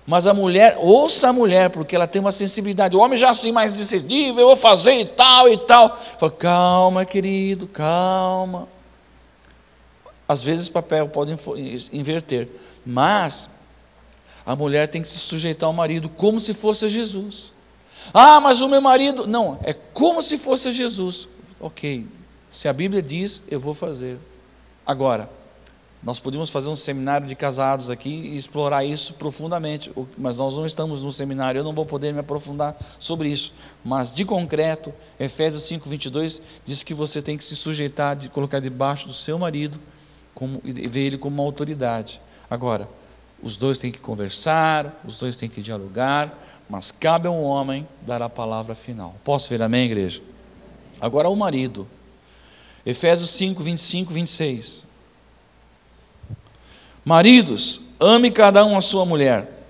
Mas a mulher, ouça a mulher, porque ela tem uma sensibilidade. O homem já assim mais decidido, eu vou fazer e tal e tal. Fala, calma, querido, calma. Às vezes o papel pode inverter, mas a mulher tem que se sujeitar ao marido como se fosse Jesus. Ah, mas o meu marido... Não, é como se fosse Jesus. Ok, se a Bíblia diz, eu vou fazer. Agora, nós podemos fazer um seminário de casados aqui e explorar isso profundamente, mas nós não estamos no seminário, eu não vou poder me aprofundar sobre isso. Mas de concreto, Efésios 5:22 diz que você tem que se sujeitar, de colocar debaixo do seu marido e ver ele como uma autoridade. Agora, os dois têm que conversar, os dois têm que dialogar, mas cabe ao homem dar a palavra final. Posso ver amém, igreja? Agora o marido, Efésios 5:25-26. Maridos, ame cada um a sua mulher.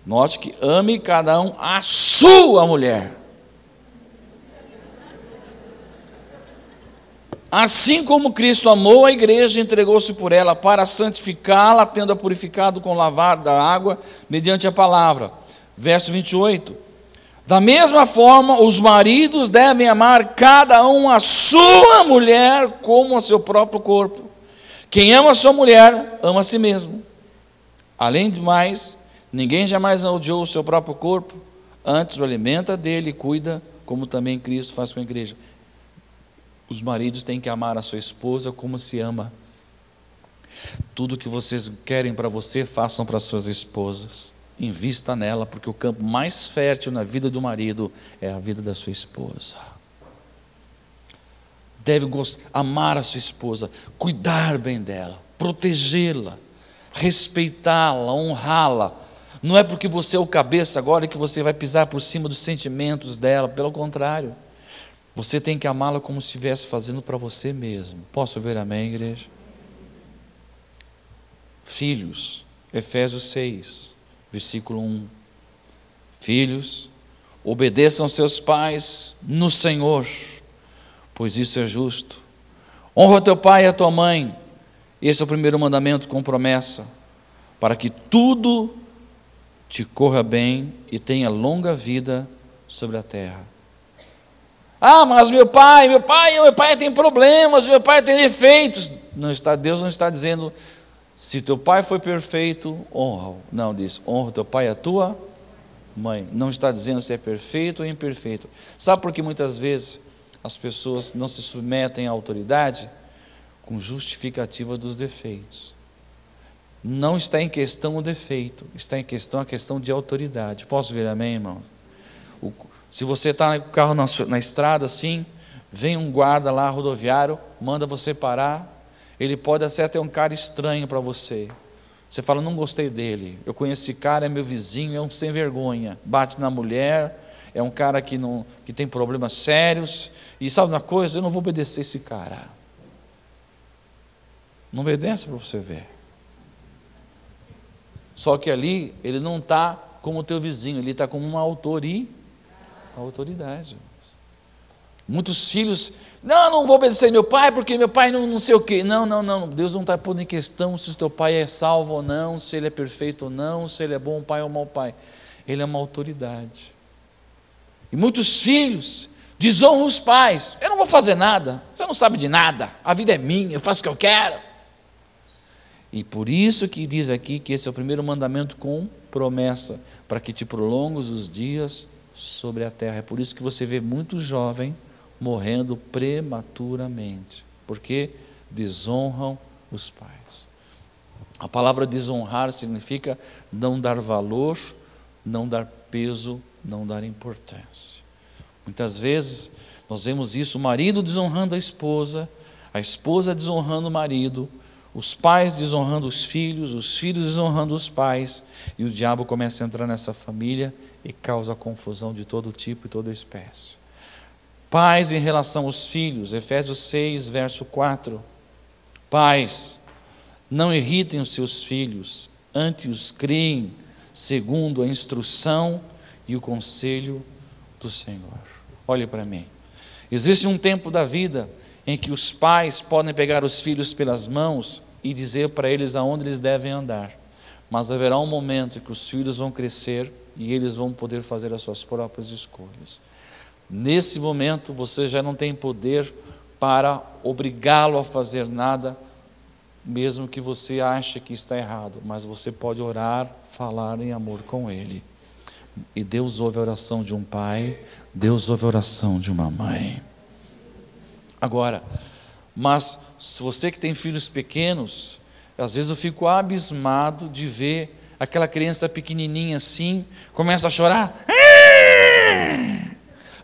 Note que ame cada um a sua mulher. Assim como Cristo amou a igreja e entregou-se por ela para santificá-la, tendo-a purificado com o lavar da água mediante a palavra. Verso 28. Da mesma forma, os maridos devem amar cada um a sua mulher como a seu próprio corpo. Quem ama a sua mulher, ama a si mesmo. Além de mais, ninguém jamais odiou o seu próprio corpo, antes o alimenta dele e cuida, como também Cristo faz com a igreja. Os maridos têm que amar a sua esposa como se ama. Tudo que vocês querem para você, façam para suas esposas. Invista nela, porque o campo mais fértil na vida do marido é a vida da sua esposa. Deve amar a sua esposa, cuidar bem dela, protegê-la, respeitá-la, honrá-la. Não é porque você é o cabeça agora que você vai pisar por cima dos sentimentos dela, pelo contrário. Você tem que amá-la como se estivesse fazendo para você mesmo. Posso ver amém, igreja? Filhos, Efésios 6, versículo 1. Filhos, obedeçam seus pais no Senhor, pois isso é justo. Honra teu pai e a tua mãe. Esse é o primeiro mandamento com promessa, para que tudo te corra bem e tenha longa vida sobre a terra. Ah, mas meu pai tem problemas, meu pai tem defeitos. Deus não está dizendo, se teu pai foi perfeito, honra-o. Não, diz, honra teu pai e a tua mãe. Não está dizendo se é perfeito ou imperfeito. Sabe por que muitas vezes as pessoas não se submetem à autoridade? Com justificativa dos defeitos. Não está em questão o defeito, está em questão a questão de autoridade. Posso ver amém, irmão? Se você está com o carro na estrada assim, vem um guarda lá rodoviário, manda você parar, ele pode até ter um cara estranho para você. Você fala, não gostei dele, eu conheço esse cara, é meu vizinho, é um sem vergonha, bate na mulher, é um cara que tem problemas sérios, e sabe uma coisa, eu não vou obedecer esse cara. Não obedece para você ver. Só que ali, ele não está como o teu vizinho, ele está como uma autoridade. Muitos filhos, não vou obedecer meu pai, porque meu pai não sei o quê. Não, Deus não está pondo em questão se o teu pai é salvo ou não, se ele é perfeito ou não, se ele é bom pai ou mau pai. Ele é uma autoridade. E muitos filhos desonram os pais. Eu não vou fazer nada, você não sabe de nada, a vida é minha, eu faço o que eu quero. E por isso que diz aqui que esse é o primeiro mandamento com promessa, para que te prolongues os dias sobre a terra. É por isso que você vê muito jovem morrendo prematuramente, porque desonram os pais. A palavra desonrar significa não dar valor, não dar peso, não dar importância. Muitas vezes nós vemos isso, o marido desonrando a esposa desonrando o marido, os pais desonrando os filhos desonrando os pais, e o diabo começa a entrar nessa família e causa confusão de todo tipo e toda espécie. Pais em relação aos filhos, Efésios 6, verso 4. Pais, não irritem os seus filhos, antes os criem segundo a instrução e o conselho do Senhor. Olhe para mim. Existe um tempo da vida em que os pais podem pegar os filhos pelas mãos e dizer para eles aonde eles devem andar. mas haverá um momento em que os filhos vão crescer e eles vão poder fazer as suas próprias escolhas. Nesse momento você já não tem poder para obrigá-lo a fazer nada, mesmo que você ache que está errado, mas você pode orar, falar em amor com ele. E Deus ouve a oração de um pai, Deus ouve a oração de uma mãe. Agora, mas se você que tem filhos pequenos, às vezes eu fico abismado de ver aquela criança pequenininha assim, começa a chorar.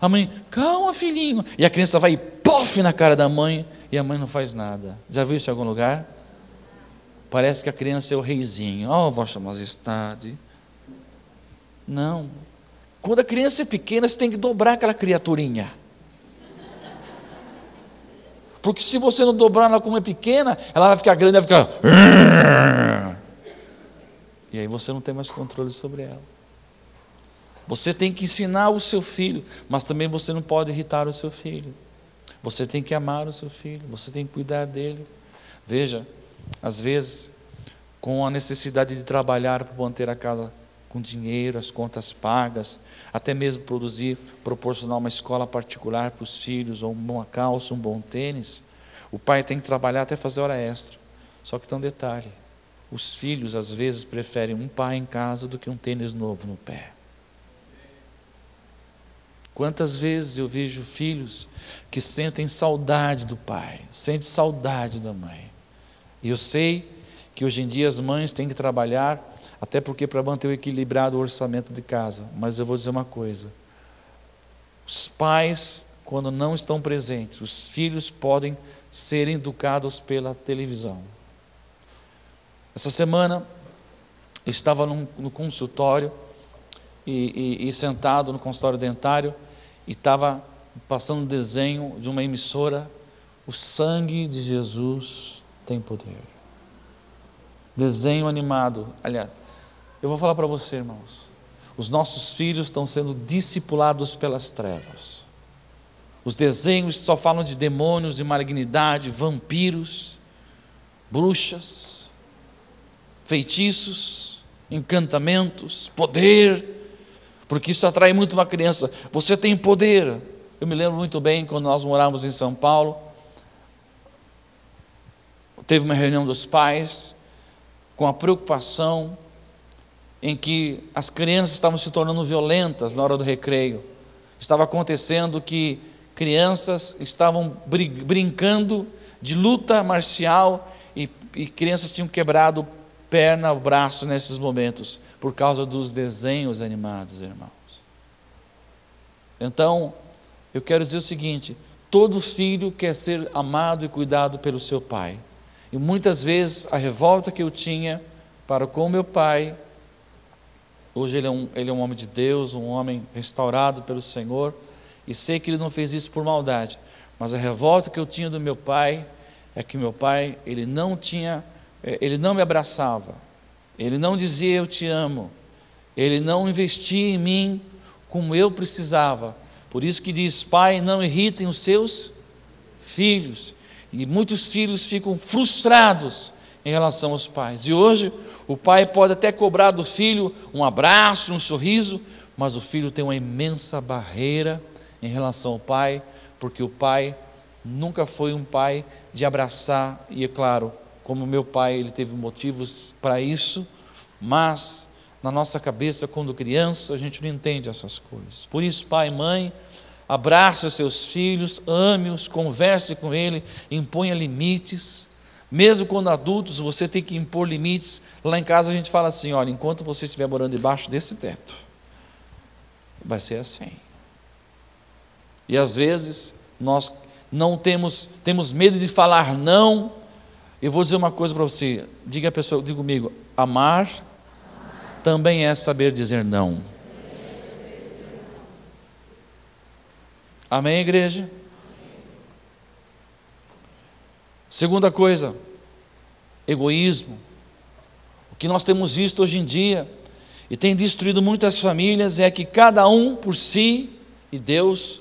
A mãe, calma filhinho, e a criança vai e pof na cara da mãe, e a mãe não faz nada. Já viu isso em algum lugar? Parece que a criança é o reizinho. Oh, vossa majestade. Não. Quando a criança é pequena, você tem que dobrar aquela criaturinha. Porque se você não dobrar ela como é pequena, ela vai ficar grande, vai ficar... E aí você não tem mais controle sobre ela. Você tem que ensinar o seu filho, mas também você não pode irritar o seu filho. Você tem que amar o seu filho, você tem que cuidar dele. Veja, às vezes, com a necessidade de trabalhar para manter a casa com dinheiro, as contas pagas, até mesmo proporcionar uma escola particular para os filhos, ou uma calça, um bom tênis, o pai tem que trabalhar até fazer hora extra. Só que tem um detalhe, os filhos às vezes preferem um pai em casa do que um tênis novo no pé. Quantas vezes eu vejo filhos que sentem saudade do pai, sentem saudade da mãe. E eu sei que hoje em dia as mães têm que trabalhar, até porque para manter o equilibrado orçamento de casa. Mas eu vou dizer uma coisa, os pais, quando não estão presentes, os filhos podem ser educados pela televisão. Essa semana eu estava no consultório e sentado no consultório dentário e estava passando um desenho de uma emissora. O sangue de Jesus tem poder. Desenho animado. Aliás, eu vou falar para você, irmãos, os nossos filhos estão sendo discipulados pelas trevas. Os desenhos só falam de demônios, de malignidade, vampiros, bruxas, feitiços, encantamentos, poder, porque isso atrai muito uma criança. Você tem poder. Eu me lembro muito bem quando nós morávamos em São Paulo, teve uma reunião dos pais com a preocupação em que as crianças estavam se tornando violentas na hora do recreio. Estava acontecendo que crianças estavam brincando de luta marcial e crianças tinham quebrado perna, braço nesses momentos, por causa dos desenhos animados, irmãos. Então, eu quero dizer o seguinte, todo filho quer ser amado e cuidado pelo seu pai. E muitas vezes a revolta que eu tinha para com meu pai, hoje ele é um homem de Deus, um homem restaurado pelo Senhor, e sei que ele não fez isso por maldade, mas a revolta que eu tinha do meu pai, é que meu pai, ele não me abraçava, ele não dizia eu te amo, ele não investia em mim como eu precisava. Por isso que diz, pai, não irritem os seus filhos. E muitos filhos ficam frustrados em relação aos pais. E hoje o pai pode até cobrar do filho um abraço, um sorriso, mas o filho tem uma imensa barreira em relação ao pai, porque o pai nunca foi um pai de abraçar. E é claro, como meu pai, ele teve motivos para isso, mas na nossa cabeça, quando criança, a gente não entende essas coisas. Por isso, pai e mãe, abrace os seus filhos, ame-os, converse com ele, imponha limites. Mesmo quando adultos, você tem que impor limites. Lá em casa a gente fala assim, olha, enquanto você estiver morando debaixo desse teto, vai ser assim. E às vezes, nós não temos medo de falar não. Eu vou dizer uma coisa para você, diga a pessoa, diga comigo, amar também é saber dizer não. Amém, igreja? Segunda coisa, egoísmo. O que nós temos visto hoje em dia, e tem destruído muitas famílias, é que cada um por si, e Deus